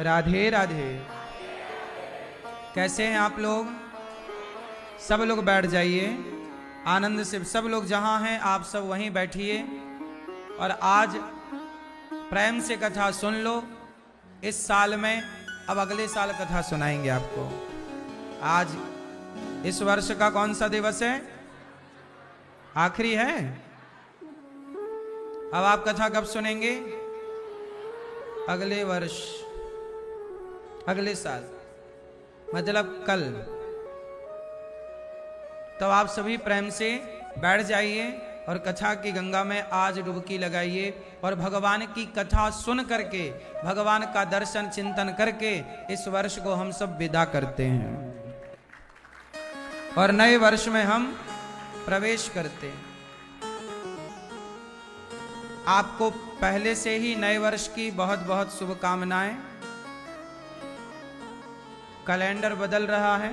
राधे राधे। कैसे हैं आप लोग? सब लोग बैठ जाइए आनंद से। सब लोग जहां हैं आप सब वहीं बैठिए और आज प्रेम से कथा सुन लो। इस साल में अब अगले साल कथा सुनाएंगे आपको। आज इस वर्ष का कौन सा दिवस है? आखिरी है। अब आप कथा कब सुनेंगे? अगले वर्ष, अगले साल, मतलब कल। तो आप सभी प्रेम से बैठ जाइए और कथा की गंगा में आज डुबकी लगाइए और भगवान की कथा सुन करके, भगवान का दर्शन चिंतन करके इस वर्ष को हम सब विदा करते हैं और नए वर्ष में हम प्रवेश करते हैं। आपको पहले से ही नए वर्ष की बहुत बहुत शुभकामनाएं। कैलेंडर बदल रहा है।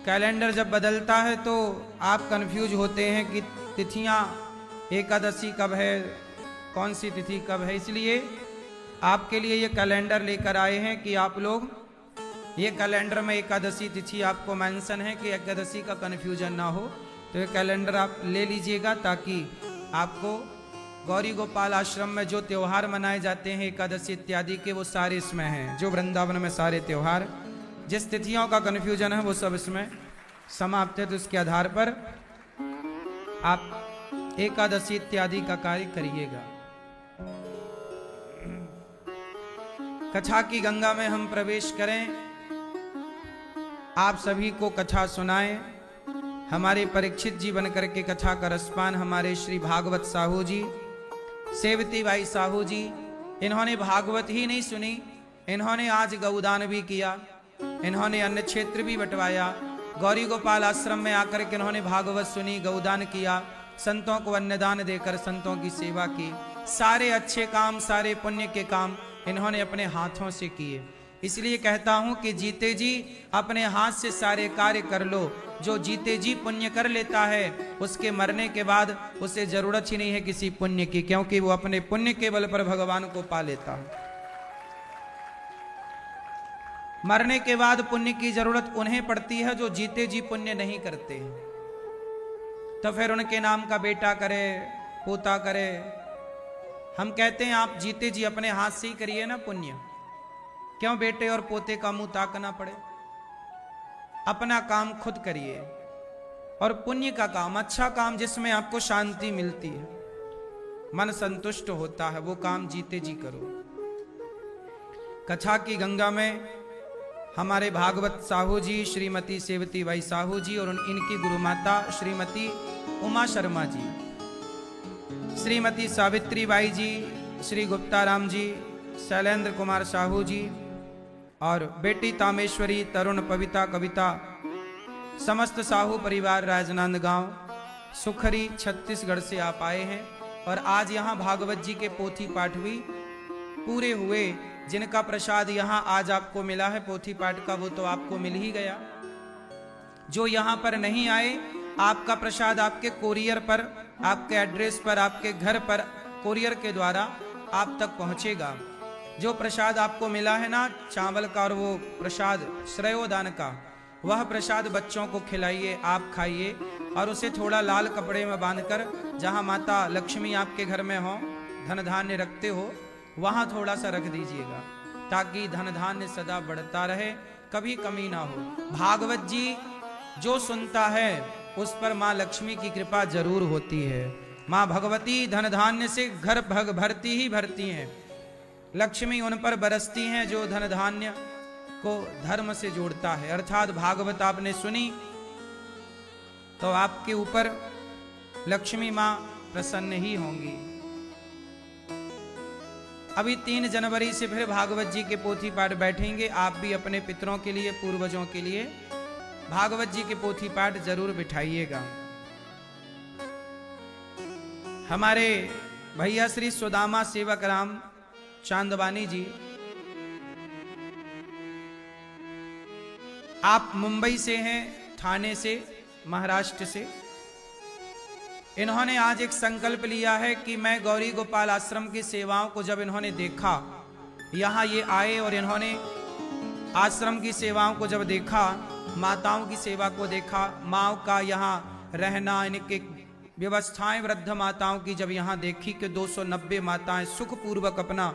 कैलेंडर जब बदलता है तो आप कंफ्यूज होते हैं कि तिथियां एकादशी कब है, कौन सी तिथि कब है। इसलिए आपके लिए ये कैलेंडर लेकर आए हैं कि आप लोग ये कैलेंडर में एकादशी तिथि आपको मेंशन है कि एकादशी का कंफ्यूजन ना हो। तो ये कैलेंडर आप ले लीजिएगा ताकि आपको गौरी गोपाल आश्रम में जो त्योहार मनाए जाते हैं एकादशी इत्यादि के, वो सारे इसमें हैं। जो वृंदावन में सारे त्योहार, जिस तिथियों का कन्फ्यूजन है वो सब इसमें समाप्त है। तो उसके आधार पर आप एकादशी इत्यादि का कार्य करिएगा। कथा की गंगा में हम प्रवेश करें, आप सभी को कथा सुनाएं। हमारे परीक्षित जी बनकर के कथा का रसपान हमारे श्री भागवत साहू जी, सेवती बाई साहू जी, इन्होंने भागवत ही नहीं सुनी, इन्होंने आज गौदान भी किया, इन्होंने अन्य क्षेत्र भी बंटवाया। गौरी गोपाल आश्रम में आकर के इन्होंने भागवत सुनी, गौदान किया, संतों को अन्नदान देकर संतों की सेवा की। सारे अच्छे काम, सारे पुण्य के काम इन्होंने अपने हाथों से किए। इसलिए कहता हूं कि जीते जी अपने हाथ से सारे कार्य कर लो। जो जीते जी पुण्य कर लेता है उसके मरने के बाद उसे जरूरत ही नहीं है किसी पुण्य की, क्योंकि वो अपने पुण्य के बल पर भगवान को पा लेता है। मरने के बाद पुण्य की जरूरत उन्हें पड़ती है जो जीते जी पुण्य नहीं करते हैं। तो फिर उनके नाम का बेटा करे, पोता करे। हम कहते हैं आप जीते जी अपने हाथ से ही करिए ना पुण्य, क्यों बेटे और पोते का मुंह ताकना पड़े। अपना काम खुद करिए और पुण्य का काम, अच्छा काम जिसमें आपको शांति मिलती है, मन संतुष्ट होता है, वो काम जीते जी करो। कथा की गंगा में हमारे भागवत साहू जी, श्रीमती सेवती बाई साहू जी और इनकी गुरुमाता श्रीमती उमा शर्मा जी, श्रीमती सावित्री बाई जी, श्री गुप्ता राम जी, शैलेंद्र कुमार साहू जी और बेटी तामेश्वरी, तरुण, पविता, कविता, समस्त साहू परिवार राजनांदगांव सुखरी छत्तीसगढ़ से आप आए हैं। और आज यहाँ भागवत जी के पोथी पाठ भी पूरे हुए। जिनका प्रसाद यहाँ आज आपको मिला है पोथी पाठ का, वो तो आपको मिल ही गया। जो यहाँ पर नहीं आए, आपका प्रसाद आपके कोरियर पर, आपके एड्रेस पर, आपके घर पर कोरियर के द्वारा आप तक पहुँचेगा। जो प्रसाद आपको मिला है ना चावल का, और वो प्रसाद श्रेयोदान का, वह प्रसाद बच्चों को खिलाइए, आप खाइए और उसे थोड़ा लाल कपड़े में बांधकर, जहाँ माता लक्ष्मी आपके घर में हो, धन धान्य रखते हो, वहाँ थोड़ा सा रख दीजिएगा ताकि धन धान्य सदा बढ़ता रहे, कभी कमी ना हो। भागवत जी जो सुनता है उस पर माँ लक्ष्मी की कृपा जरूर होती है। माँ भगवती धन धान्य से घर भरती ही भरती हैं। लक्ष्मी उन पर बरसती हैं जो धन धान्य को धर्म से जोड़ता है। अर्थात भागवत आपने सुनी तो आपके ऊपर लक्ष्मी मां प्रसन्न ही होंगी। अभी 3 जनवरी से फिर भागवत जी के पोथी पाठ बैठेंगे। आप भी अपने पितरों के लिए, पूर्वजों के लिए भागवत जी के पोथी पाठ जरूर बिठाइएगा। हमारे भैया श्री सुदामा सेवक राम चांदवानी जी, आप मुंबई से हैं, ठाणे से, महाराष्ट्र से। इन्होंने आज एक संकल्प लिया है कि मैं गौरी गोपाल आश्रम की सेवाओं को जब इन्होंने देखा, यहाँ ये आए और इन्होंने आश्रम की सेवाओं को जब देखा, माताओं की सेवा को देखा, माँ का यहाँ रहना, इनके व्यवस्थाएं वृद्ध माताओं की जब यहाँ देखी कि 290 माताएं सुखपूर्वक अपना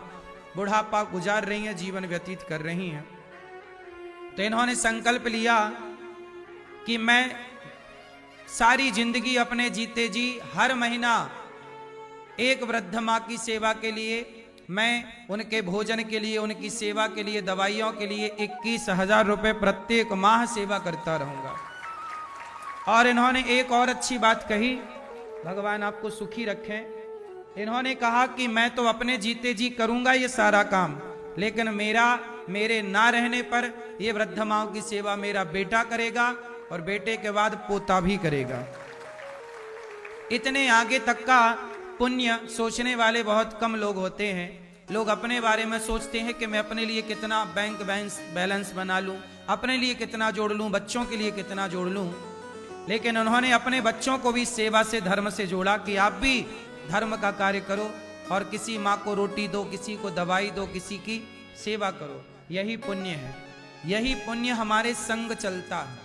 बुढ़ापा गुजार रही हैं, जीवन व्यतीत कर रही हैं, तो इन्होंने संकल्प लिया कि मैं सारी जिंदगी अपने जीते जी हर महीना एक वृद्ध माँ की सेवा के लिए, मैं उनके भोजन के लिए, उनकी सेवा के लिए, दवाइयों के लिए 21,000 रुपये प्रत्येक माह सेवा करता रहूंगा। और इन्होंने एक और अच्छी बात कही, भगवान आपको सुखी रखें। इन्होंने कहा कि मैं तो अपने जीते जी करूंगा ये सारा काम, लेकिन मेरे ना रहने पर ये वृद्ध माओं की सेवा मेरा बेटा करेगा और बेटे के बाद पोता भी करेगा। इतने आगे तक का पुण्य सोचने वाले बहुत कम लोग होते हैं। लोग अपने बारे में सोचते हैं कि मैं अपने लिए कितना बैंक बैलेंस बना लूं, अपने लिए कितना जोड़ लूं, बच्चों के लिए कितना जोड़ लूं। लेकिन उन्होंने अपने बच्चों को भी सेवा से, धर्म से जोड़ा कि आप भी धर्म का कार्य करो और किसी माँ को रोटी दो, किसी को दवाई दो, किसी की सेवा करो। यही पुण्य है, यही पुण्य हमारे संग चलता है।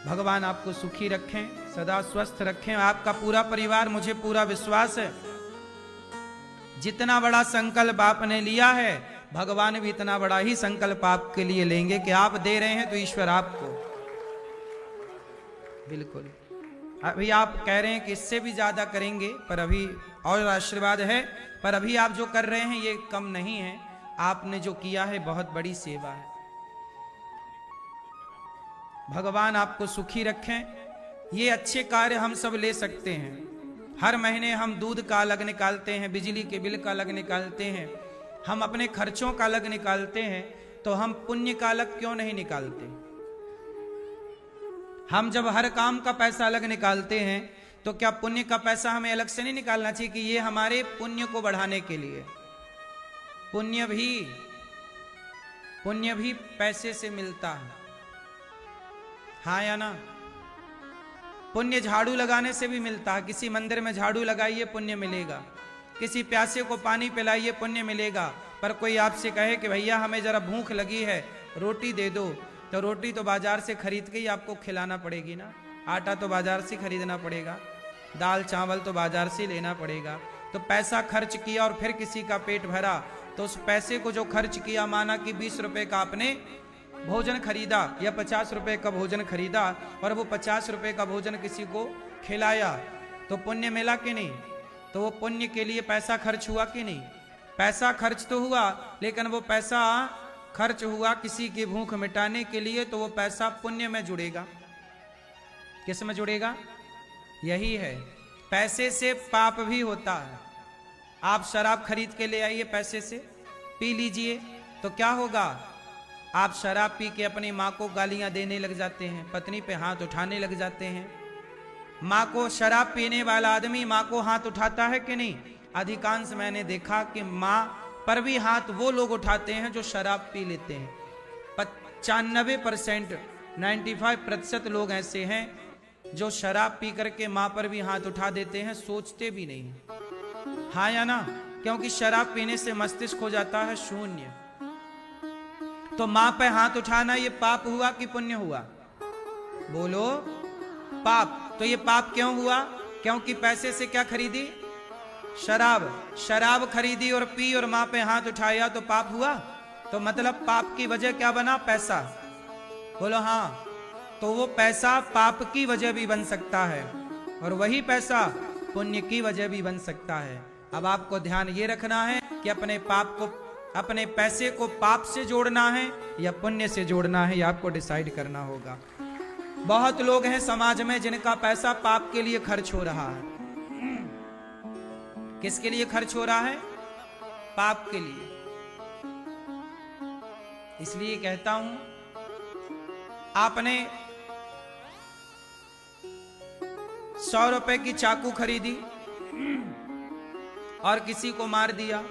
भगवान आपको सुखी रखें, सदा स्वस्थ रखें, आपका पूरा परिवार, मुझे पूरा विश्वास है जितना बड़ा संकल्प आपने लिया है, भगवान भी इतना बड़ा ही संकल्प आपके लिए लेंगे कि आप दे रहे हैं तो ईश्वर आपको बिल्कुल। अभी आप कह रहे हैं कि इससे भी ज्यादा करेंगे, पर अभी और आशीर्वाद है, पर अभी आप जो कर रहे हैं ये कम नहीं है। आपने जो किया है बहुत बड़ी सेवा है। भगवान आपको सुखी रखें। ये अच्छे कार्य हम सब ले सकते हैं। हर महीने हम दूध का अलग निकालते हैं, बिजली के बिल का अलग निकालते हैं, हम अपने खर्चों का अलग निकालते हैं, तो हम पुण्य का अलग क्यों नहीं निकालते? हम जब हर काम का पैसा अलग निकालते हैं तो क्या पुण्य का पैसा हमें अलग से नहीं निकालना चाहिए कि ये हमारे पुण्य को बढ़ाने के लिए? पुण्य भी पैसे से मिलता है, हाँ या ना? पुण्य झाड़ू लगाने से भी मिलता है। किसी मंदिर में झाड़ू लगाइए पुण्य मिलेगा, किसी प्यासे को पानी पिलाइए पुण्य मिलेगा। पर कोई आपसे कहे कि भैया हमें जरा भूख लगी है, रोटी दे दो, तो रोटी तो बाजार से खरीद के ही आपको खिलाना पड़ेगी ना। आटा तो बाजार से खरीदना पड़ेगा, दाल चावल तो बाजार से लेना पड़ेगा। तो पैसा खर्च किया और फिर किसी का पेट भरा, तो उस पैसे को जो खर्च किया, माना कि 20 रुपए का आपने भोजन खरीदा या 50 रुपए का भोजन खरीदा और वो 50 रुपए का भोजन किसी को खिलाया, तो पुण्य मिला कि नहीं? तो वो पुण्य के लिए पैसा खर्च हुआ कि नहीं? पैसा खर्च तो हुआ, लेकिन वो पैसा खर्च हुआ किसी की भूख मिटाने के लिए, तो वो पैसा पुण्य में जुड़ेगा। किस में जुड़ेगा? यही है, पैसे से पाप भी होता है। आप शराब खरीद के ले आइए, पैसे से पी लीजिए, तो क्या होगा? आप शराब पी के अपनी माँ को गालियां देने लग जाते हैं, पत्नी पे हाथ उठाने लग जाते हैं। माँ को, शराब पीने वाला आदमी माँ को हाथ उठाता है कि नहीं? अधिकांश मैंने देखा कि माँ पर भी हाथ वो लोग उठाते हैं जो शराब पी लेते हैं। 95%, 95% लोग ऐसे हैं जो शराब पी करके माँ पर भी हाथ उठा देते हैं, सोचते भी नहीं, हाँ या ना? क्योंकि शराब पीने से मस्तिष्क हो जाता है शून्य। तो माँ पे हाथ उठाना ये पाप हुआ कि पुण्य हुआ? बोलो, पाप। तो ये पाप क्यों हुआ? क्योंकि पैसे से क्या खरीदी? शराब खरीदी और पी और माँ पे हाथ उठाया, तो पाप हुआ। तो मतलब पाप की वजह क्या बना? पैसा। बोलो हाँ। तो वो पैसा पाप की वजह भी बन सकता है और वही पैसा पुण्य की वजह भी बन सकता है। अब आपको ध्यान ये रखना है कि अपने पैसे को पाप से जोड़ना है या पुण्य से जोड़ना है, ये आपको डिसाइड करना होगा। बहुत लोग हैं समाज में जिनका पैसा पाप के लिए खर्च हो रहा है। किसके लिए खर्च हो रहा है? पाप के लिए। इसलिए कहता हूं, आपने 100 रुपए की चाकू खरीदी और किसी को मार दिया,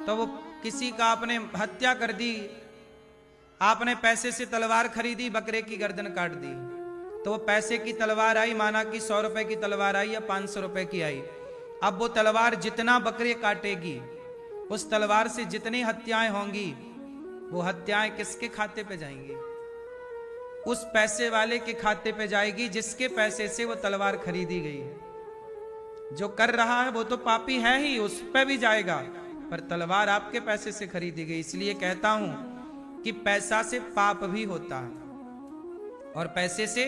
तो वो किसी का आपने हत्या कर दी। आपने पैसे से तलवार खरीदी, बकरे की गर्दन काट दी, तो वो पैसे की तलवार आई, माना कि 100 रुपए की तलवार आई या 500 रुपए की आई। अब वो तलवार जितना बकरे काटेगी, उस तलवार से जितनी हत्याएं होंगी, वो हत्याएं किसके खाते पे जाएंगी? उस पैसे वाले के खाते पे जाएगी जिसके पैसे से वो तलवार खरीदी गई है। जो कर रहा है वो तो पापी है ही, उस पे भी जाएगा, पर तलवार आपके पैसे से खरीदी गई। इसलिए कहता हूं कि पैसा से पाप भी होता है और पैसे से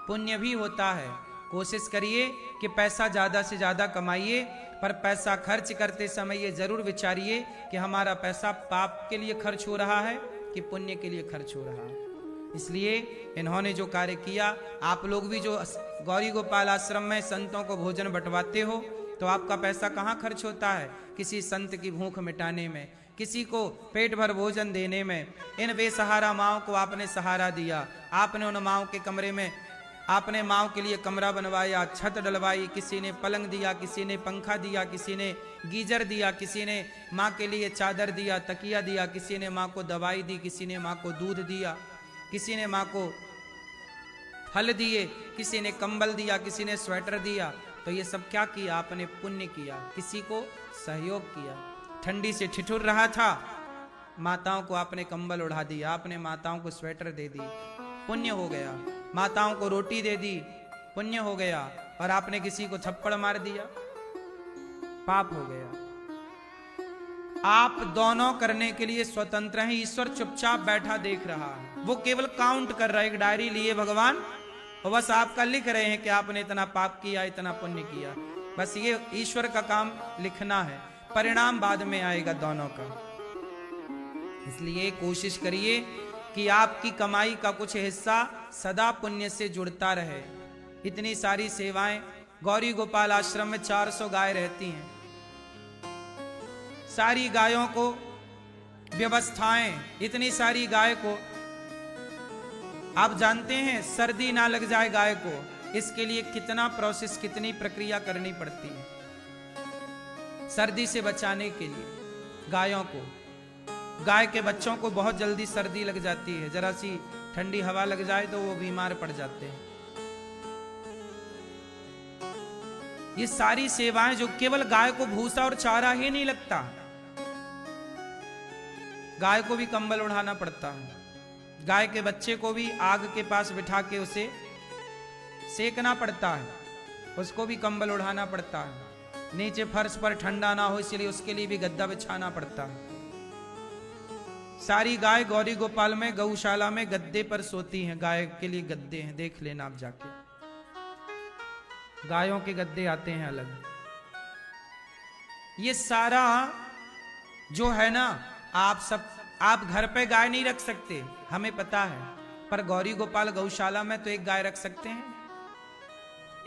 पुण्य भी होता है। कोशिश करिए कि पैसा ज्यादा से ज्यादा कमाइए, पर पैसा खर्च करते समय ये जरूर विचारिए कि हमारा पैसा पाप के लिए खर्च हो रहा है कि पुण्य के लिए खर्च हो रहा है। इसलिए इन्होंने जो कार्य किया, आप लोग भी जो गौरी गोपाल आश्रम में संतों को भोजन बंटवाते हो, तो आपका पैसा कहाँ खर्च होता है? किसी संत की भूख मिटाने में, किसी को पेट भर भोजन देने में। इन बेसहारा माओ को आपने सहारा दिया, आपने उन माओ के कमरे में आपने माओ के लिए कमरा बनवाया, छत डलवाई, किसी ने पलंग दिया, किसी ने पंखा दिया, किसी ने गीजर दिया, किसी ने माँ के लिए चादर दिया, तकिया दिया, किसी ने माँ को दवाई दी, किसी ने माँ को दूध दिया, किसी ने माँ को फल दिए, किसी ने कंबल दिया, किसी ने स्वेटर दिया। तो ये सब क्या किया? आपने पुण्य किया, किसी को सहयोग किया। ठंडी से ठिठुर रहा था, माताओं को आपने कंबल उड़ा दिया, आपने माताओं को स्वेटर दे दी, पुण्य हो गया। माताओं को रोटी दे दी, पुण्य हो गया। और आपने किसी को थप्पड़ मार दिया, पाप हो गया। आप दोनों करने के लिए स्वतंत्र हैं, ईश्वर चुपचाप बैठा देख रहा है। वो केवल काउंट कर रहा है, एक डायरी लिए भगवान, और बस आपका लिख रहे हैं कि आपने इतना पाप किया, इतना पुण्य किया। बस ये ईश्वर का काम लिखना है, परिणाम बाद में आएगा दोनों का। इसलिए कोशिश करिए कि आपकी कमाई का कुछ हिस्सा सदा पुण्य से जुड़ता रहे। इतनी सारी सेवाएं, गौरी गोपाल आश्रम में 400 गाय रहती हैं। सारी गायों को व्यवस्थाएं, इतनी सारी गाय को, आप जानते हैं सर्दी ना लग जाए गाय को, इसके लिए कितना प्रोसेस, कितनी प्रक्रिया करनी पड़ती है सर्दी से बचाने के लिए। गायों को, गाय के बच्चों को बहुत जल्दी सर्दी लग जाती है, जरा सी ठंडी हवा लग जाए तो वो बीमार पड़ जाते हैं। ये सारी सेवाएं, जो केवल गाय को भूसा और चारा ही नहीं लगता, गाय को भी कंबल उड़ाना पड़ता है, गाय के बच्चे को भी आग के पास बिठा के उसे सेकना पड़ता है, उसको भी कंबल उड़ाना पड़ता है। नीचे फर्श पर ठंडा ना हो इसलिए उसके लिए भी गद्दा बिछाना पड़ता है। सारी गाय गौरी गोपाल में गौशाला में गद्दे पर सोती हैं, गाय के लिए गद्दे हैं, देख लेना आप जाके, गायों के गद्दे आते हैं अलग। ये सारा जो है ना, आप घर पे गाय नहीं रख सकते, हमें पता है, पर गौरी गोपाल गौशाला में तो एक गाय रख सकते हैं।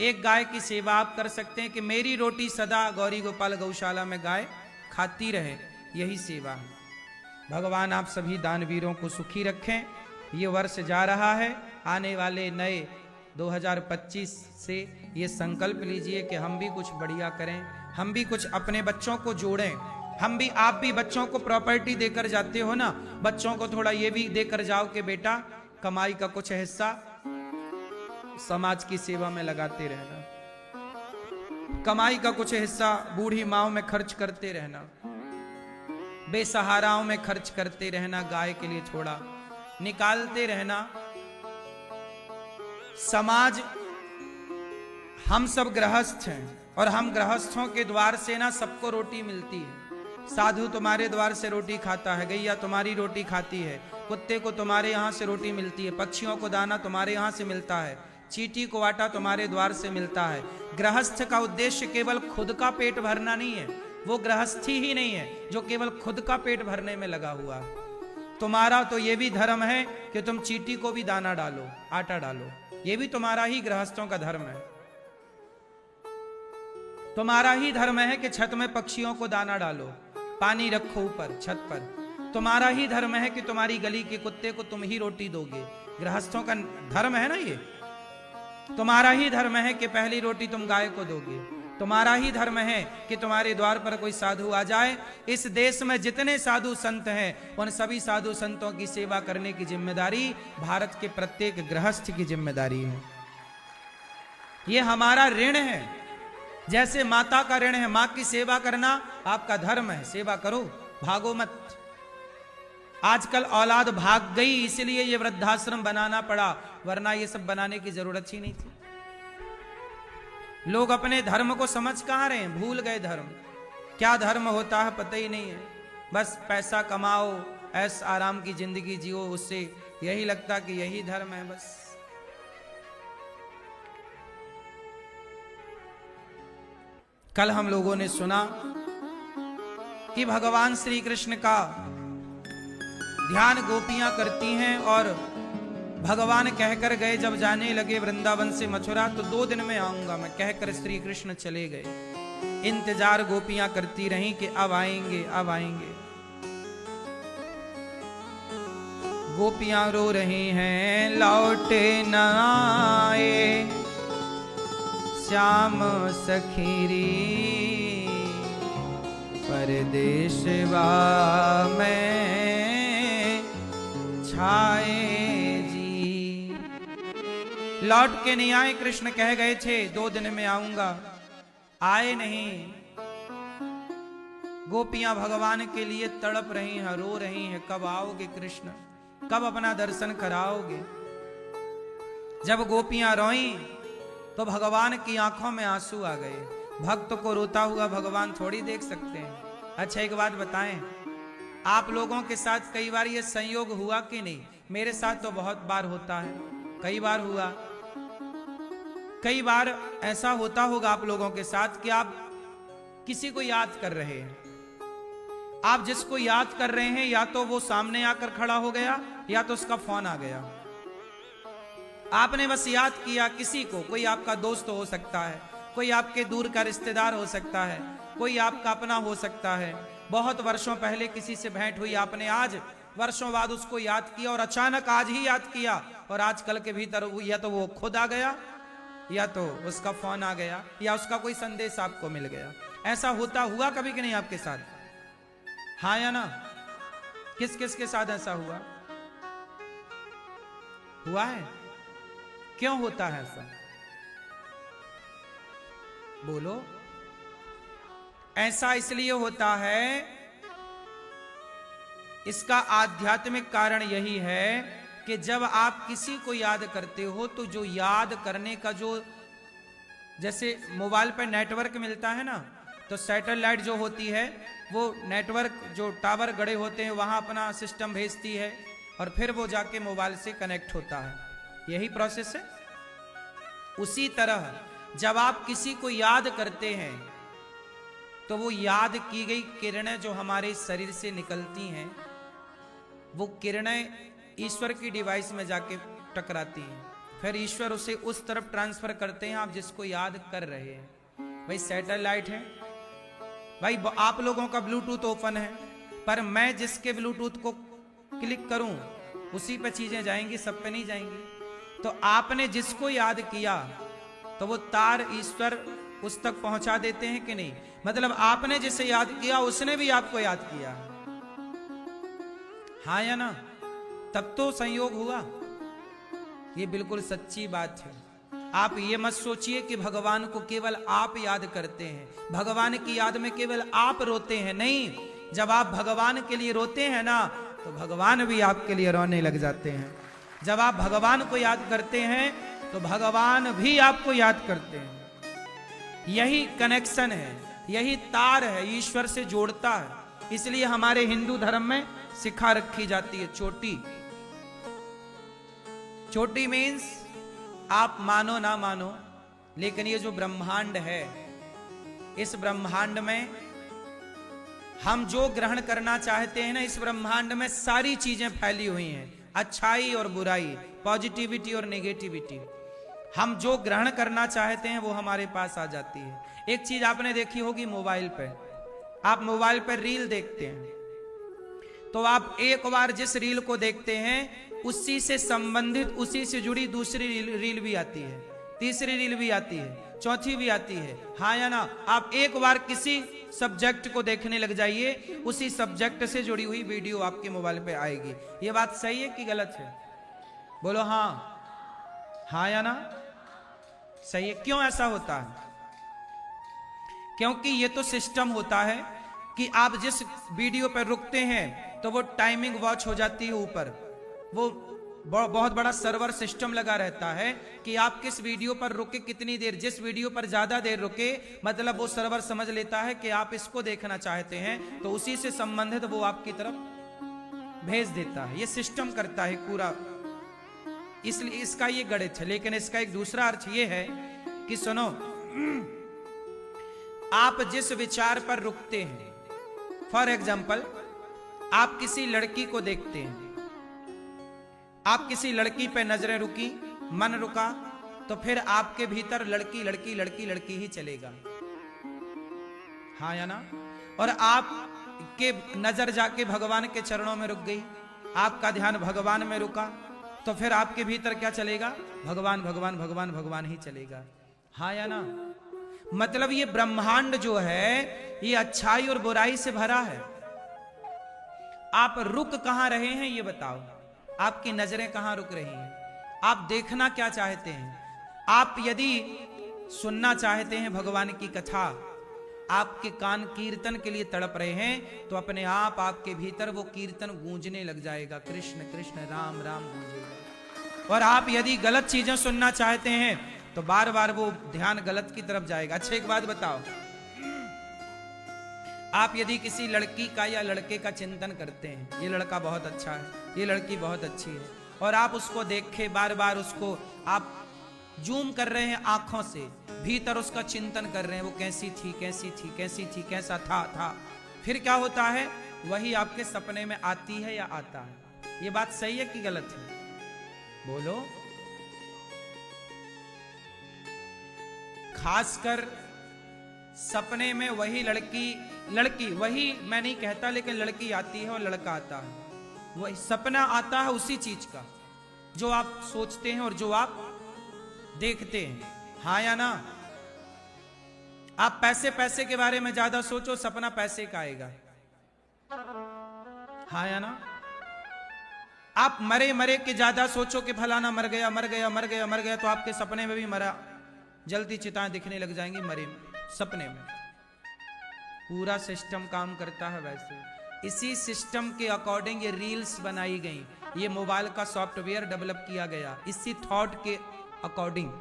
एक गाय की सेवा आप कर सकते हैं कि मेरी रोटी सदा गौरी गोपाल गौशाला में गाय खाती रहे, यही सेवा है। भगवान आप सभी दानवीरों को सुखी रखें। ये वर्ष जा रहा है, आने वाले नए 2025 से ये संकल्प लीजिए कि हम भी कुछ बढ़िया करें, हम भी कुछ अपने बच्चों को जोड़ें। हम भी, आप भी बच्चों को प्रॉपर्टी देकर जाते हो ना, बच्चों को थोड़ा ये भी देकर जाओ कि बेटा कमाई का कुछ हिस्सा समाज की सेवा में लगाते रहना, कमाई का कुछ हिस्सा बूढ़ी माओं में खर्च करते रहना, बेसहाराओं में खर्च करते रहना, गाय के लिए थोड़ा निकालते रहना। समाज, हम सब गृहस्थ हैं और हम गृहस्थों के द्वार से ना सबको रोटी मिलती है। साधु तुम्हारे द्वार से रोटी खाता है, गैया तुम्हारी रोटी खाती है, कुत्ते को तुम्हारे यहाँ से रोटी मिलती है, पक्षियों को दाना तुम्हारे यहाँ से मिलता है, चींटी को आटा तुम्हारे द्वार से मिलता है। गृहस्थ का उद्देश्य केवल खुद का पेट भरना नहीं है, वो गृहस्थी ही नहीं है जो केवल खुद का पेट भरने में लगा हुआ है। तुम्हारा तो ये भी धर्म है कि तुम चींटी को भी दाना डालो, आटा डालो, ये भी तुम्हारा ही गृहस्थों का धर्म है। तुम्हारा ही धर्म है कि छत में पक्षियों को दाना डालो, पानी रखो ऊपर छत पर। तुम्हारा ही धर्म है कि तुम्हारी गली के कुत्ते को तुम ही रोटी दोगे, गृहस्थों का धर्म है ना ये। तुम्हारा ही धर्म है कि पहली रोटी तुम गाय को दोगे। तुम्हारा ही धर्म है कि तुम्हारे द्वार पर कोई साधु आ जाए। इस देश में जितने साधु संत हैं उन सभी साधु संतों की सेवा करने की जिम्मेदारी भारत के प्रत्येक गृहस्थ की जिम्मेदारी है। ये हमारा ऋण है, जैसे माता का ऋण है। मां की सेवा करना आपका धर्म है, सेवा करो, भागो मत। आजकल औलाद भाग गई इसलिए ये वृद्धाश्रम बनाना पड़ा, वरना ये सब बनाने की जरूरत ही नहीं थी। लोग अपने धर्म को समझ कहां रहे हैं, भूल गए धर्म। क्या धर्म होता है पता ही नहीं है। बस पैसा कमाओ, ऐश आराम की जिंदगी जियो, उससे यही लगता कि यही धर्म है बस। कल हम लोगों ने सुना कि भगवान श्री कृष्ण का ध्यान गोपियां करती हैं और भगवान कहकर गए, जब जाने लगे वृंदावन से मथुरा तो 2 दिन में आऊंगा मैं, कहकर श्री कृष्ण चले गए। इंतजार गोपियां करती रहीं कि अब आएंगे अब आएंगे। गोपियां रो रही हैं लौटे न आए श्याम सखीरी, परदेशवा में छाए जी। लौट के नहीं आए, कृष्ण कह गए थे 2 दिन में आऊंगा, आए नहीं। गोपियां भगवान के लिए तड़प रही हैं, रो रही हैं, कब आओगे कृष्ण, कब अपना दर्शन कराओगे। जब गोपियां रोई तो भगवान की आंखों में आंसू आ गए। भक्त को रोता हुआ भगवान थोड़ी देख सकते हैं। अच्छा एक बात बताएं, आप लोगों के साथ कई बार ये संयोग हुआ कि नहीं? मेरे साथ तो बहुत बार होता है, कई बार हुआ। कई बार ऐसा होता होगा आप लोगों के साथ कि आप किसी को याद कर रहे हैं, आप जिसको याद कर रहे हैं या तो वो सामने आकर खड़ा हो गया या तो उसका फोन आ गया। आपने बस याद किया किसी को, कोई आपका दोस्त हो सकता है, कोई आपके दूर का रिश्तेदार हो सकता है, कोई आपका अपना हो सकता है। बहुत वर्षों पहले किसी से भेंट हुई, आपने आज वर्षों बाद उसको याद किया और अचानक आज ही याद किया और आजकल के भीतर या तो वो खुद आ गया या तो उसका फोन आ गया या उसका कोई संदेश आपको मिल गया। ऐसा होता हुआ कभी कि नहीं आपके साथ? हाँ या ना? किस किस के साथ ऐसा हुआ? हुआ है? क्यों होता है ऐसा? बोलो। ऐसा इसलिए होता है, इसका आध्यात्मिक कारण यही है कि जब आप किसी को याद करते हो तो जो याद करने का जो, जैसे मोबाइल पर नेटवर्क मिलता है ना, तो सैटेलाइट जो होती है वो नेटवर्क जो टावर गड़े होते हैं वहां अपना सिस्टम भेजती है और फिर वो जाके मोबाइल से कनेक्ट होता है। यही प्रोसेस है। उसी तरह जब आप किसी को याद करते हैं तो वो याद की गई किरणें जो हमारे शरीर से निकलती हैं, वो किरणें ईश्वर की डिवाइस में जाके टकराती हैं, फिर ईश्वर उसे उस तरफ ट्रांसफर करते हैं आप जिसको याद कर रहे हैं। भाई सैटेलाइट है, भाई आप लोगों का ब्लूटूथ ओपन है, पर मैं जिसके ब्लूटूथ को क्लिक करूं उसी पे चीजें जाएंगी, सब पे नहीं जाएंगी। तो आपने जिसको याद किया तो वो तार ईश्वर उस तक पहुंचा देते हैं कि नहीं? मतलब आपने जिसे याद किया उसने भी आपको याद किया। हाँ या ना? तब तो संयोग हुआ। ये बिल्कुल सच्ची बात है। आप ये मत सोचिए कि भगवान को केवल आप याद करते हैं, भगवान की याद में केवल आप रोते हैं। नहीं, जब आप भगवान के लिए रोते हैं ना तो भगवान भी आपके लिए रोने लग जाते हैं। जब आप भगवान को याद करते हैं तो भगवान भी आपको याद करते हैं। यही कनेक्शन है, यही तार है, ईश्वर से जोड़ता है। इसलिए हमारे हिंदू धर्म में शिखा रखी जाती है, चोटी। चोटी मीन्स आप मानो ना मानो, लेकिन ये जो ब्रह्मांड है, इस ब्रह्मांड में हम जो ग्रहण करना चाहते हैं ना, इस ब्रह्मांड में सारी चीजें फैली हुई हैं, अच्छाई और बुराई, पॉजिटिविटी और नेगेटिविटी। हम जो ग्रहण करना चाहते हैं वो हमारे पास आ जाती है। एक चीज आपने देखी होगी मोबाइल पे, आप मोबाइल पे रील देखते हैं तो आप एक बार जिस रील को देखते हैं उसी से संबंधित, उसी से जुड़ी दूसरी रील भी आती है, तीसरी रील भी आती है, चौथी भी आती है, हाँ या ना। आप एक बार किसी सब्जेक्ट को देखने लग जाइए, उसी सब्जेक्ट से जुड़ी हुई वीडियो आपके मोबाइल पे आएगी। ये बात सही है कि गलत है? बोलो हाँ या ना। सही है। क्यों ऐसा होता है? क्योंकि ये तो सिस्टम होता है कि आप जिस वीडियो पर रुकते हैं तो वो टाइमिंग वॉच हो जाती है ऊपर। वो बहुत बड़ा सर्वर सिस्टम लगा रहता है कि आप किस वीडियो पर रुके, कितनी देर। जिस वीडियो पर ज्यादा देर रुके मतलब वो सर्वर समझ लेता है कि आप इसको देखना चाहते हैं, तो उसी से संबंधित वो आपकी तरफ भेज देता है। ये सिस्टम करता है पूरा, इसलिए इसका ये गणित है। लेकिन इसका एक दूसरा अर्थ ये है कि सुनो, आप जिस विचार पर रुकते हैं, फॉर एग्जाम्पल आप किसी लड़की को देखते हैं, आप किसी लड़की पे नजरें रुकी, मन रुका, तो फिर आपके भीतर लड़की लड़की लड़की लड़की ही चलेगा, हाँ या ना। और आप के नजर जाके भगवान के चरणों में रुक गई, आपका ध्यान भगवान में रुका, तो फिर आपके भीतर क्या चलेगा? भगवान भगवान भगवान भगवान ही चलेगा, हाँ या ना। मतलब ये ब्रह्मांड जो है ये अच्छाई और बुराई से भरा है। आप रुक कहां रहे हैं ये बताओ? आपकी नजरें कहां रुक रही हैं? आप देखना क्या चाहते हैं? आप यदि सुनना चाहते हैं भगवान की कथा, आपके कान कीर्तन के लिए तड़प रहे हैं, तो अपने आप आपके भीतर वो कीर्तन गूंजने लग जाएगा, कृष्ण कृष्ण राम राम गूंजेगा। और आप यदि गलत चीजें सुनना चाहते हैं तो बार बार वो ध्यान गलत की तरफ जाएगा। अच्छा एक बात बताओ, आप यदि किसी लड़की का या लड़के का चिंतन करते हैं, ये लड़का बहुत अच्छा है, ये लड़की बहुत अच्छी है, और आप उसको देखे बार बार उसको आप जूम कर रहे हैं आंखों से, भीतर उसका चिंतन कर रहे हैं, वो कैसी थी कैसी थी कैसी थी, कैसा था, फिर क्या होता है? वही आपके सपने में आती है या आता है। ये बात सही है कि गलत है? बोलो। खासकर सपने में वही लड़की वही मैं नहीं कहता, लेकिन लड़की आती है और लड़का आता है, वही सपना आता है उसी चीज का जो आप सोचते हैं और जो आप देखते हैं, हाँ या ना। आप पैसे के बारे में ज्यादा सोचो, सपना पैसे का आएगा, हाँ या ना। आप मरे के ज्यादा सोचो कि फलाना मर गया, तो आपके सपने में भी मरा, जलती चिताएं दिखने लग जाएंगी मरे सपने में। पूरा सिस्टम काम करता है वैसे। इसी सिस्टम के अकॉर्डिंग ये रील्स बनाई गई, ये मोबाइल का सॉफ्टवेयर डेवलप किया गया, इसी थॉट के अकॉर्डिंग,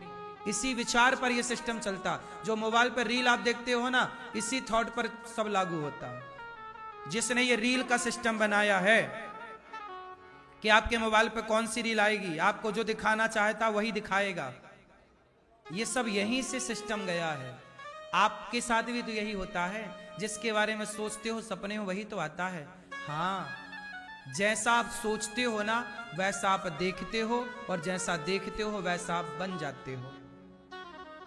इसी विचार पर ये सिस्टम चलता। जो मोबाइल पर रील आप देखते हो ना, इसी थॉट पर सब लागू होता है। जिसने ये रील का सिस्टम बनाया है कि आपके मोबाइल पर कौन सी रील आएगी, आपको जो दिखाना चाहता वही दिखाएगा, ये सब यहीं से सिस्टम गया है। आपके साथ भी तो यही होता है, जिसके बारे में सोचते हो सपने में वही तो आता है। हाँ, जैसा आप सोचते हो ना वैसा आप देखते हो, और जैसा देखते हो वैसा आप बन जाते हो।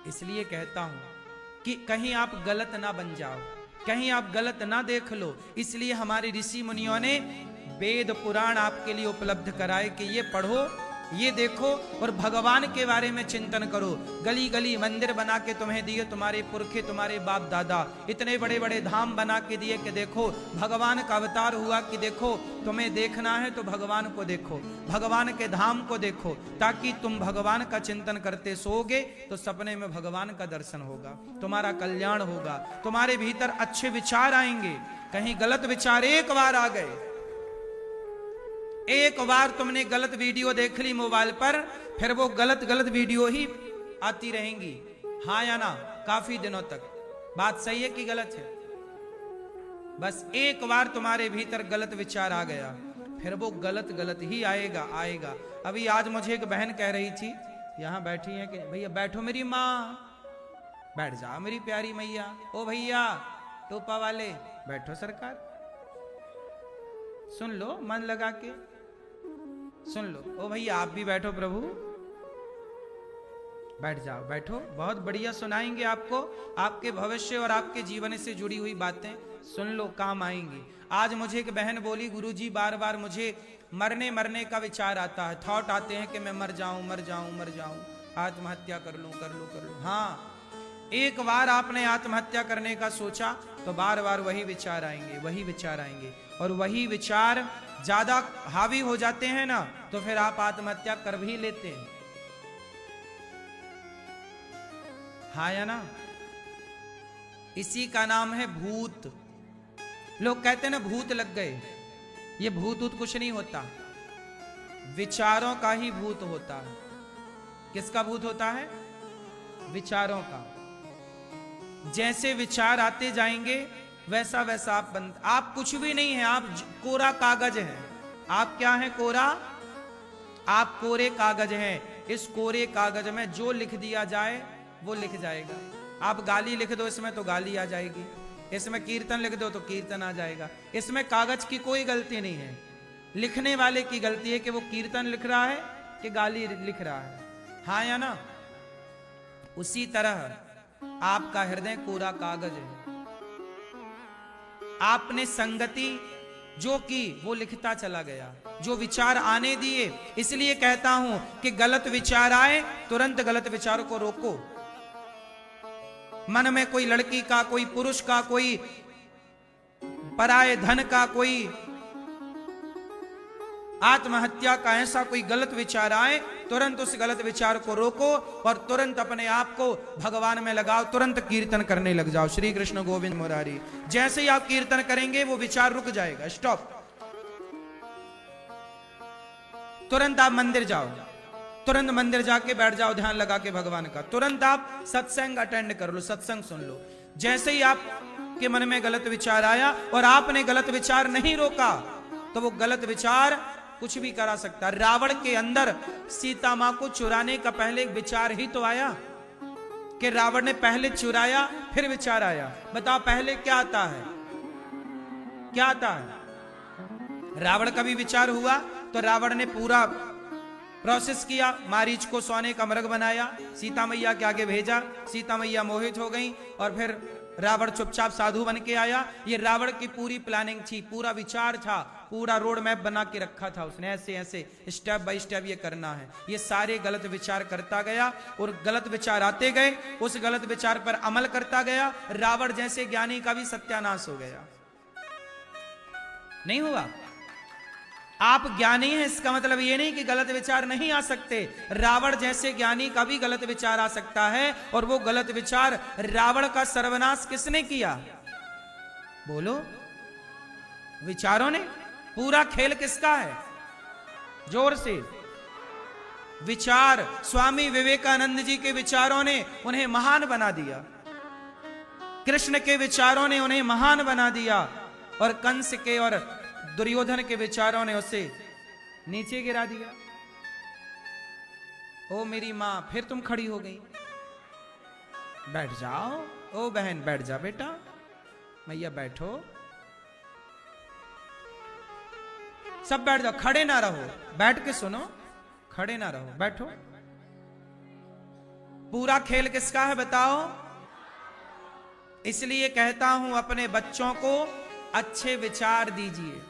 इसलिए कहता हूं कि कहीं आप गलत ना बन जाओ, कहीं आप गलत ना देख लो। इसलिए हमारे ऋषि मुनियों ने वेद पुराण आपके लिए उपलब्ध कराए कि ये पढ़ो, ये देखो और भगवान के बारे में चिंतन करो। गली गली मंदिर बना के तुम्हें दिए तुम्हारे पुरखे, तुम्हारे बाप दादा, इतने बड़े बड़े धाम बना के दिए कि देखो भगवान का अवतार हुआ, कि देखो तुम्हें देखना है तो भगवान को देखो, भगवान के धाम को देखो, ताकि तुम भगवान का चिंतन करते सोओगे तो सपने में भगवान का दर्शन होगा, तुम्हारा कल्याण होगा, तुम्हारे भीतर अच्छे विचार आएंगे। कहीं गलत विचार एक बार आ गए, एक बार तुमने गलत वीडियो देख ली मोबाइल पर, फिर वो गलत वीडियो ही आती रहेंगी, हाँ या ना, काफी दिनों तक। बात सही है कि गलत है? बस एक बार तुम्हारे भीतर गलत विचार आ गया, फिर वो गलत ही आएगा। अभी आज मुझे एक बहन कह रही थी, यहां बैठी है, कि भैया बैठो मेरी माँ, बैठ जाओ मेरी प्यारी मैया, ओ भैया टोपा वाले बैठो सरकार, सुन लो मन लगा के सुन लो, ओ भैया आप भी बैठो प्रभु, बैठ जाओ, बैठो, बहुत बढ़िया सुनाएंगे आपको, आपके भविष्य और आपके जीवन से जुड़ी हुई बातें सुन लो, काम आएंगी। आज मुझे एक बहन बोली, गुरुजी बार बार मुझे मरने का विचार आता है, थॉट आते हैं कि मैं मर जाऊं, आत्महत्या कर लूं। हाँ, एक बार आपने आत्महत्या करने का सोचा तो बार बार वही विचार आएंगे, वही विचार आएंगे, और वही विचार ज्यादा हावी हो जाते हैं ना, तो फिर आप आत्महत्या कर भी लेते हैं। हाँ या ना? इसी का नाम है भूत। लोग कहते हैं ना भूत लग गए, ये भूत ऊत कुछ नहीं होता, विचारों का ही भूत होता है। किसका भूत होता है? विचारों का। जैसे विचार आते जाएंगे वैसा वैसा आप कुछ भी नहीं है, आप कोरा कागज हैं। आप क्या हैं? कोरा। आप कोरे कागज हैं। इस कोरे कागज में जो लिख दिया जाए वो लिख जाएगा। आप गाली लिख दो इसमें तो गाली आ जाएगी, इसमें कीर्तन लिख दो तो कीर्तन आ जाएगा। इसमें कागज की कोई गलती नहीं है, लिखने वाले की गलती है कि वो कीर्तन लिख रहा है कि गाली लिख रहा है। हाँ या ना? उसी तरह आपका हृदय कोरा कागज है। आपने संगति जो की वो लिखता चला गया, जो विचार आने दिए। इसलिए कहता हूं कि गलत विचार आए तुरंत गलत विचारों को रोको। मन में कोई लड़की का, कोई पुरुष का, कोई पराये धन का, कोई आत्महत्या का ऐसा कोई गलत विचार आए, तुरंत उस गलत विचार को रोको और तुरंत अपने आप को भगवान में लगाओ, तुरंत कीर्तन करने लग जाओ, श्री कृष्ण गोविंद मुरारी। जैसे ही आप कीर्तन करेंगे वो विचार रुक जाएगा, स्टॉप। तुरंत आप मंदिर जाओ, तुरंत मंदिर जाके बैठ जाओ ध्यान लगा के भगवान का। तुरंत आप सत्संग अटेंड कर लो, सत्संग सुन लो। जैसे ही आपके मन में गलत विचार आया और आपने गलत विचार नहीं रोका तो वो गलत विचार कुछ भी करा सकता। रावण के अंदर सीता मां को चुराने का पहले एक विचार ही तो आया कि रावण ने पहले चुराया फिर विचार आया। बताओ पहले क्या आता है? क्या आता है? रावण का भी विचार हुआ तो रावण ने पूरा प्रोसेस किया, मारीच को सोने का मृग बनाया, सीता मैया के आगे भेजा, सीता मैया मोहित हो गई और फिर रावण चुपचाप साधु बन के आया। ये रावण की पूरी प्लानिंग थी, पूरा विचार था, पूरा रोड मैप बना के रखा था उसने, ऐसे ऐसे स्टेप बाय स्टेप ये करना है। ये सारे गलत विचार करता गया और गलत विचार आते गए, उस गलत विचार पर अमल करता गया। रावण जैसे ज्ञानी का भी सत्यानाश हो गया। नहीं हुआ? आप ज्ञानी हैं इसका मतलब ये नहीं कि गलत विचार नहीं आ सकते। रावण जैसे ज्ञानी का भी गलत विचार आ सकता है और वो गलत विचार, रावण का सर्वनाश किसने किया? बोलो। विचारों ने। पूरा खेल किसका है? जोर से। विचार। स्वामी विवेकानंद जी के विचारों ने उन्हें महान बना दिया, कृष्ण के विचारों ने उन्हें महान बना दिया और कंस के और दुर्योधन के विचारों ने उसे नीचे गिरा दिया। ओ मेरी मां, फिर तुम खड़ी हो गई। बैठ जाओ। ओ बहन बैठ जा बेटा। मैया बैठो। सब बैठ जाओ, खड़े ना रहो, बैठ के सुनो, खड़े ना रहो, बैठो। पूरा खेल किसका है बताओ? इसलिए कहता हूं अपने बच्चों को अच्छे विचार दीजिए।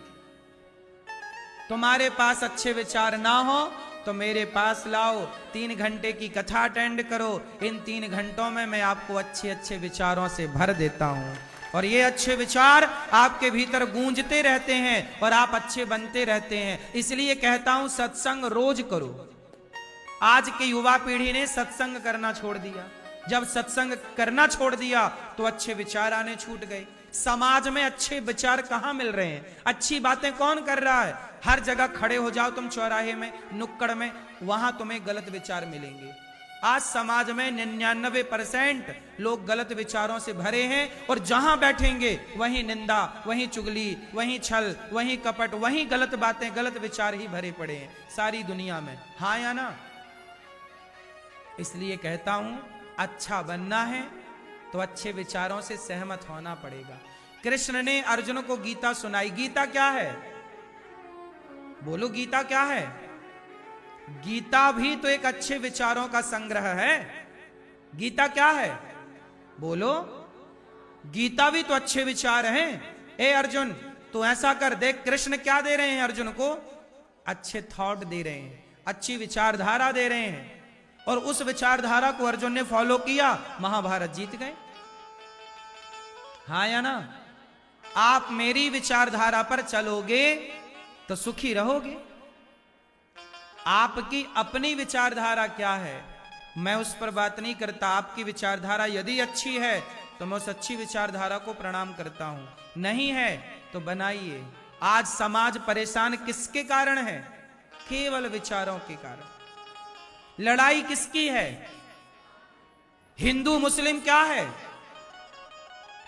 तुम्हारे पास अच्छे विचार ना हो तो मेरे पास लाओ, 3 घंटे की कथा अटेंड करो। इन 3 घंटों में मैं आपको अच्छे अच्छे विचारों से भर देता हूं और ये अच्छे विचार आपके भीतर गूंजते रहते हैं और आप अच्छे बनते रहते हैं। इसलिए कहता हूं सत्संग रोज करो। आज की युवा पीढ़ी ने सत्संग करना छोड़ दिया। जब सत्संग करना छोड़ दिया तो अच्छे विचार आने छूट गए। समाज में अच्छे विचार कहां मिल रहे हैं? अच्छी बातें कौन कर रहा है? हर जगह खड़े हो जाओ तुम, चौराहे में, नुक्कड़ में, वहां तुम्हें गलत विचार मिलेंगे। आज समाज में 99% लोग गलत विचारों से भरे हैं और जहां बैठेंगे वहीं निंदा, वहीं चुगली, वहीं छल, वहीं कपट, वहीं गलत बातें, गलत विचार ही भरे पड़े हैं सारी दुनिया में। हाँ या ना? इसलिए कहता हूं अच्छा बनना है तो अच्छे विचारों से सहमत होना पड़ेगा। कृष्ण ने अर्जुन को गीता सुनाई। गीता क्या है? बोलो, गीता क्या है? गीता भी तो एक अच्छे विचारों का संग्रह है। गीता क्या है? बोलो। गीता भी तो अच्छे विचार हैं। ए अर्जुन, तू ऐसा कर, देख कृष्ण क्या दे रहे हैं अर्जुन को? अच्छे थॉट दे रहे हैं, अच्छी विचारधारा दे रहे हैं और उस विचारधारा को अर्जुन ने फॉलो किया, महाभारत जीत गए। हाँ या ना? आप मेरी विचारधारा पर चलोगे तो सुखी रहोगे। आपकी अपनी विचारधारा क्या है, मैं उस पर बात नहीं करता। आपकी विचारधारा यदि अच्छी है तो मैं उस अच्छी विचारधारा को प्रणाम करता हूं, नहीं है तो बनाइए। आज समाज परेशान किसके कारण है? केवल विचारों के कारण। लड़ाई किसकी है? हिंदू मुस्लिम क्या है?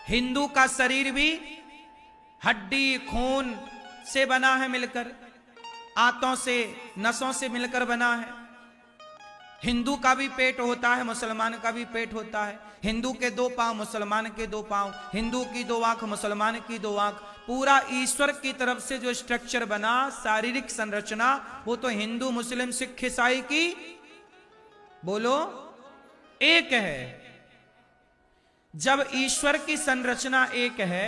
हिंदू का शरीर भी हड्डी खून से बना है, मिलकर आंतों से नसों से मिलकर बना है। हिंदू का भी पेट होता है, मुसलमान का भी पेट होता है। हिंदू के 2 पांव, मुसलमान के 2 पांव। हिंदू की 2 आंख, मुसलमान की 2 आंख। पूरा ईश्वर की तरफ से जो स्ट्रक्चर बना, शारीरिक संरचना, वो तो हिंदू मुस्लिम सिख ईसाई की बोलो एक है। जब ईश्वर की संरचना एक है,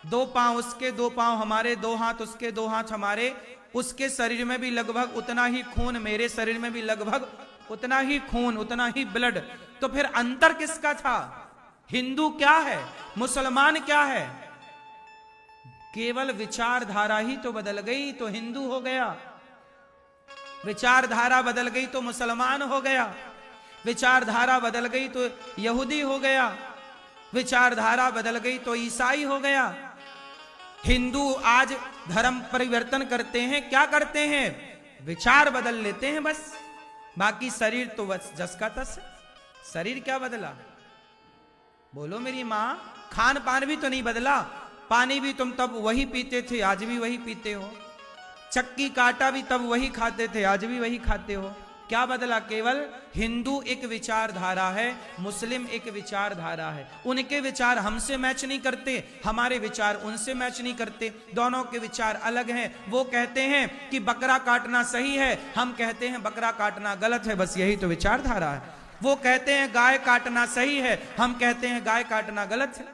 2 पांव उसके, 2 पांव हमारे, 2 हाथ उसके, 2 हाथ हमारे, उसके शरीर में भी लगभग उतना ही खून, मेरे शरीर में भी लगभग उतना ही खून, उतना ही ब्लड, तो फिर अंतर किसका था? हिंदू क्या है, मुसलमान क्या है? केवल विचारधारा ही तो बदल गई तो हिंदू हो गया, विचारधारा बदल गई तो मुसलमान हो गया, विचारधारा बदल गई तो यहूदी हो गया, विचारधारा बदल गई तो ईसाई हो गया। हिंदू आज धर्म परिवर्तन करते हैं, क्या करते हैं? विचार बदल लेते हैं बस, बाकी शरीर तो बस जस का तस। शरीर क्या बदला? बोलो मेरी मां, खान पान भी तो नहीं बदला। पानी भी तुम तब वही पीते थे, आज भी वही पीते हो। चक्की काटा भी तब वही खाते थे, आज भी वही खाते हो। क्या बदला? केवल हिंदू एक विचारधारा है, मुस्लिम एक विचारधारा है। उनके विचार हमसे मैच नहीं करते, हमारे विचार उनसे मैच नहीं करते, दोनों के विचार अलग हैं। वो कहते हैं कि बकरा काटना सही है, हम कहते हैं बकरा काटना गलत है, बस यही तो विचारधारा है। वो कहते हैं गाय काटना सही है, हम कहते हैं गाय काटना गलत है।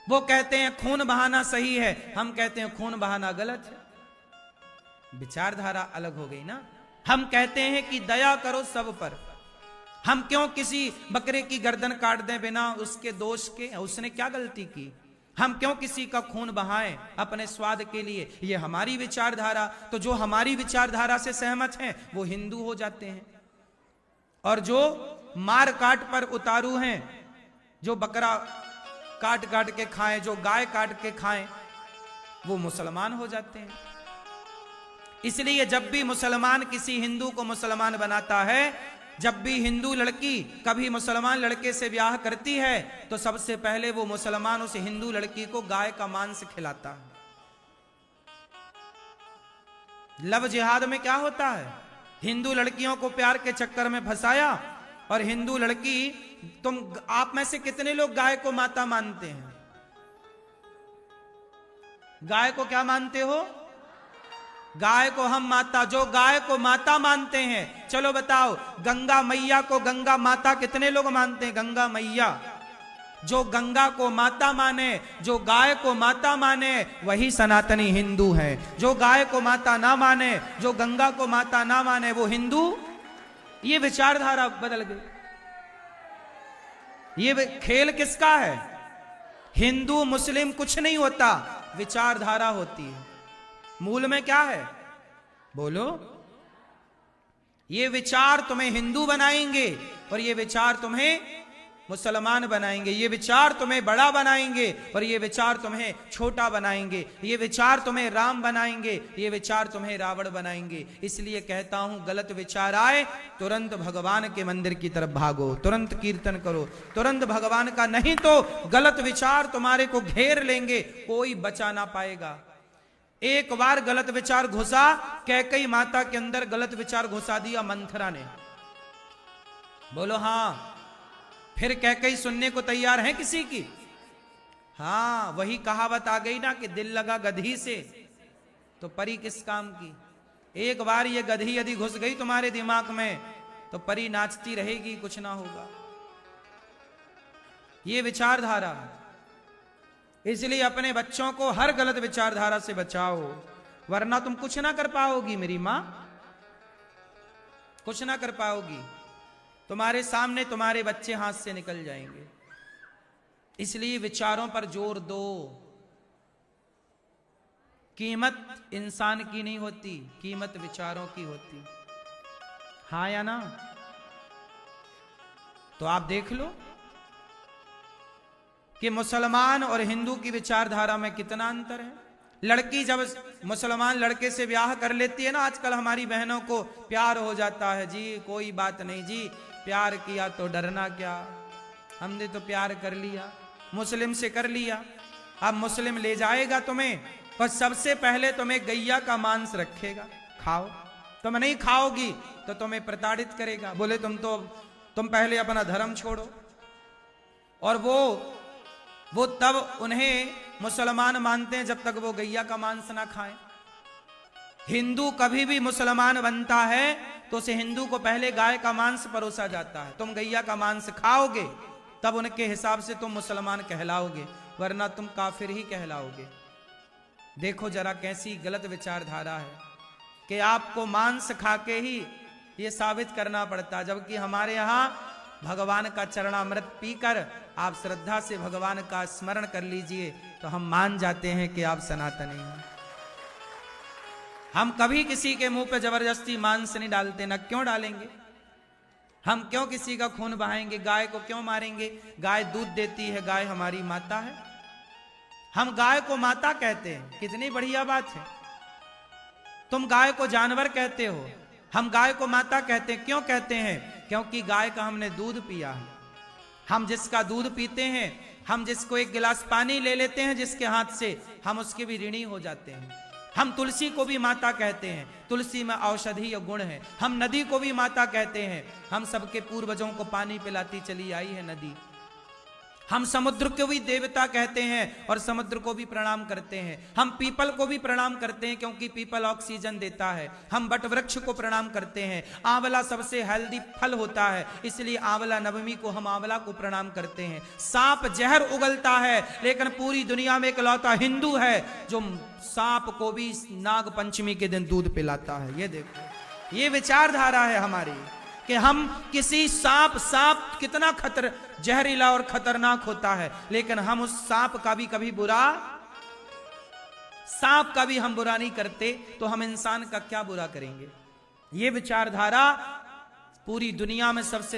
वो कहते हैं खून बहाना सही है, हम कहते हैं खून बहाना गलत है। विचारधारा अलग हो गई ना। हम कहते हैं कि दया करो सब पर, हम क्यों किसी बकरे की गर्दन काट दें बिना उसके दोष के? उसने क्या गलती की? हम क्यों किसी का खून बहाएं अपने स्वाद के लिए? ये हमारी विचारधारा। तो जो हमारी विचारधारा से सहमत हैं वो हिंदू हो जाते हैं, और जो मार काट पर उतारू हैं, जो बकरा काट काट के खाएं, जो गाय काट के खाएं, वो मुसलमान हो जाते हैं। इसलिए जब भी मुसलमान किसी हिंदू को मुसलमान बनाता है, जब भी हिंदू लड़की कभी मुसलमान लड़के से ब्याह करती है, तो सबसे पहले वो मुसलमान उस हिंदू लड़की को गाय का मांस खिलाता है। लव जिहाद में क्या होता है? हिंदू लड़कियों को प्यार के चक्कर में फंसाया, और हिंदू लड़की, तुम आप में से कितने लोग गाय को माता मानते हैं? गाय को क्या मानते हो? गाय को हम माता, जो गाय को माता मानते हैं, चलो बताओ, गंगा मैया को गंगा माता कितने लोग मानते हैं? गंगा मैया। जो गंगा को माता माने, जो गाय को माता माने, वही सनातनी हिंदू है। जो गाय को माता ना माने, जो गंगा को माता ना माने, वो हिंदू। ये विचारधारा बदल गई। ये खेल किसका है? हिंदू मुस्लिम कुछ नहीं होता, विचारधारा होती है। मूल में क्या है? बोलो। ये विचार तुम्हें हिंदू बनाएंगे, और ये विचार तुम्हें मुसलमान बनाएंगे। ये विचार तुम्हें बड़ा बनाएंगे, और ये विचार तुम्हें छोटा बनाएंगे। ये विचार तुम्हें राम बनाएंगे, ये विचार तुम्हें रावण बनाएंगे। इसलिए कहता हूं, गलत विचार आए तुरंत भगवान के मंदिर की तरफ भागो, तुरंत कीर्तन करो, तुरंत भगवान का, नहीं तो गलत विचार तुम्हारे को घेर लेंगे, कोई बचा ना पाएगा। एक बार गलत विचार घुसा, कैकेयी माता के अंदर गलत विचार घुसा दिया मंथरा ने। बोलो हां। फिर कैकेयी सुनने को तैयार है किसी की? हां, वही कहावत आ गई ना कि दिल लगा गधी से तो परी किस काम की। एक बार ये गधी यदि घुस गई तुम्हारे दिमाग में तो परी नाचती रहेगी, कुछ ना होगा। ये विचारधारा। इसलिए अपने बच्चों को हर गलत विचारधारा से बचाओ, वरना तुम कुछ ना कर पाओगी मेरी मां। कुछ ना कर पाओगी। तुम्हारे सामने तुम्हारे बच्चे हाथ से निकल जाएंगे। इसलिए विचारों पर जोर दो। कीमत इंसान की नहीं होती, कीमत विचारों की होती। हाँ या ना? तो आप देख लो कि मुसलमान और हिंदू की विचारधारा में कितना अंतर है। लड़की जब मुसलमान लड़के से ब्याह कर लेती है ना, आजकल हमारी बहनों को प्यार हो जाता है जी, कोई बात नहीं जी, प्यार किया तो डरना क्या, हमने तो प्यार कर लिया, मुस्लिम से कर लिया। अब मुस्लिम ले जाएगा तुम्हें, पर सबसे पहले तुम्हें गैया का मांस रखेगा, खाओ। तुम नहीं खाओगी तो तुम्हें प्रताड़ित करेगा, बोले तुम पहले अपना धर्म छोड़ो। और वो तब उन्हें मुसलमान मानते हैं जब तक वो गैया का मांस ना खाएं। हिंदू कभी भी मुसलमान बनता है तो उसे हिंदू को पहले गाय का मांस परोसा जाता है। तुम गैया का मांस खाओगे तब उनके हिसाब से तुम मुसलमान कहलाओगे, वरना तुम काफिर ही कहलाओगे। देखो जरा कैसी गलत विचारधारा है कि आपको मांस खा के ही ये साबित करना पड़ता, जबकि हमारे यहां भगवान का चरणामृत पीकर आप श्रद्धा से भगवान का स्मरण कर लीजिए तो हम मान जाते हैं कि आप सनातनी हैं। हम कभी किसी के मुंह पे जबरदस्ती मांस नहीं डालते, ना क्यों डालेंगे। हम क्यों किसी का खून बहाएंगे, गाय को क्यों मारेंगे। गाय दूध देती है, गाय हमारी माता है, हम गाय को माता कहते हैं, कितनी बढ़िया बात है। तुम गाय को जानवर कहते हो, हम गाय को माता कहते हैं। क्यों कहते हैं? क्योंकि गाय का हमने दूध पिया है। हम जिसका दूध पीते हैं, हम जिसको एक गिलास पानी ले लेते हैं जिसके हाथ से, हम उसके भी ऋणी हो जाते हैं। हम तुलसी को भी माता कहते हैं, तुलसी में औषधीय गुण है। हम नदी को भी माता कहते हैं, हम सबके पूर्वजों को पानी पिलाती चली आई है नदी। हम समुद्र को भी देवता कहते हैं और समुद्र को भी प्रणाम करते हैं। हम पीपल को भी प्रणाम करते हैं क्योंकि पीपल ऑक्सीजन देता है। हम बट वृक्ष को प्रणाम करते हैं। आंवला सबसे हेल्दी फल होता है, इसलिए आंवला नवमी को हम आंवला को प्रणाम करते हैं। सांप जहर उगलता है, लेकिन पूरी दुनिया में इकलौता हिंदू है जो सांप को भी नाग पंचमी के दिन दूध पिलाता है। ये देखो, ये विचारधारा है हमारी कि हम किसी सांप कितना जहरीला और खतरनाक होता है, लेकिन हम उस सांप का भी कभी सांप का भी हम बुरा नहीं करते, तो हम इंसान का क्या बुरा करेंगे। ये विचारधारा पूरी दुनिया में सबसे